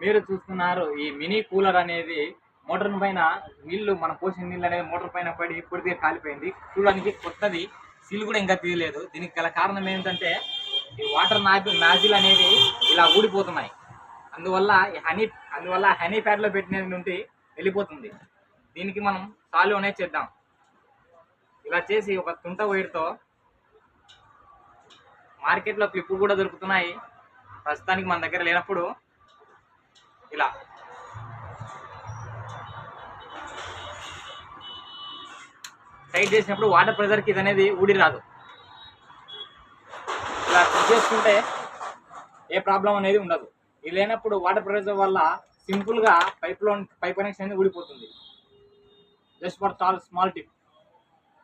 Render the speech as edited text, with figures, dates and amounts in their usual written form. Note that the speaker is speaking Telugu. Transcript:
మీరు చూస్తున్నారు ఈ మినీ కూలర్ అనేది మోటార్ పైన నీళ్లు మనం పోసిన నీళ్ళు అనేది మోటార్ పైన పడి పూర్తిగా కాలిపోయింది. చూడడానికి కొత్తది, సీల్ కూడా ఇంకా తీయలేదు. దీనికి గల కారణం ఏంటంటే ఈ వాటర్ నాజిల్ అనేవి ఇలా ఊడిపోతున్నాయి. అందువల్ల హనీ ప్యాడ్ లో పెట్టిన నుండి వెళ్ళిపోతుంది. దీనికి మనం సాల్వ్ అనేది చేద్దాం. ఇలా చేసి ఒక తుంట వైర్తో, మార్కెట్లో క్లిప్ కూడా దొరుకుతున్నాయి, ప్రస్తుతానికి మన దగ్గర లేనప్పుడు ఇలా టైట్ చేసినప్పుడు వాటర్ ప్రెషర్కి ఇది అనేది ఊడి రాదు. ఇలా చెక్ చేసుకుంటే ఏ ప్రాబ్లం అనేది ఉండదు. ఇది లేనప్పుడు వాటర్ ప్రెషర్ వల్ల సింపుల్గా పైప్ కనెక్షన్ అనేది ఊడిపోతుంది. Just for small tip.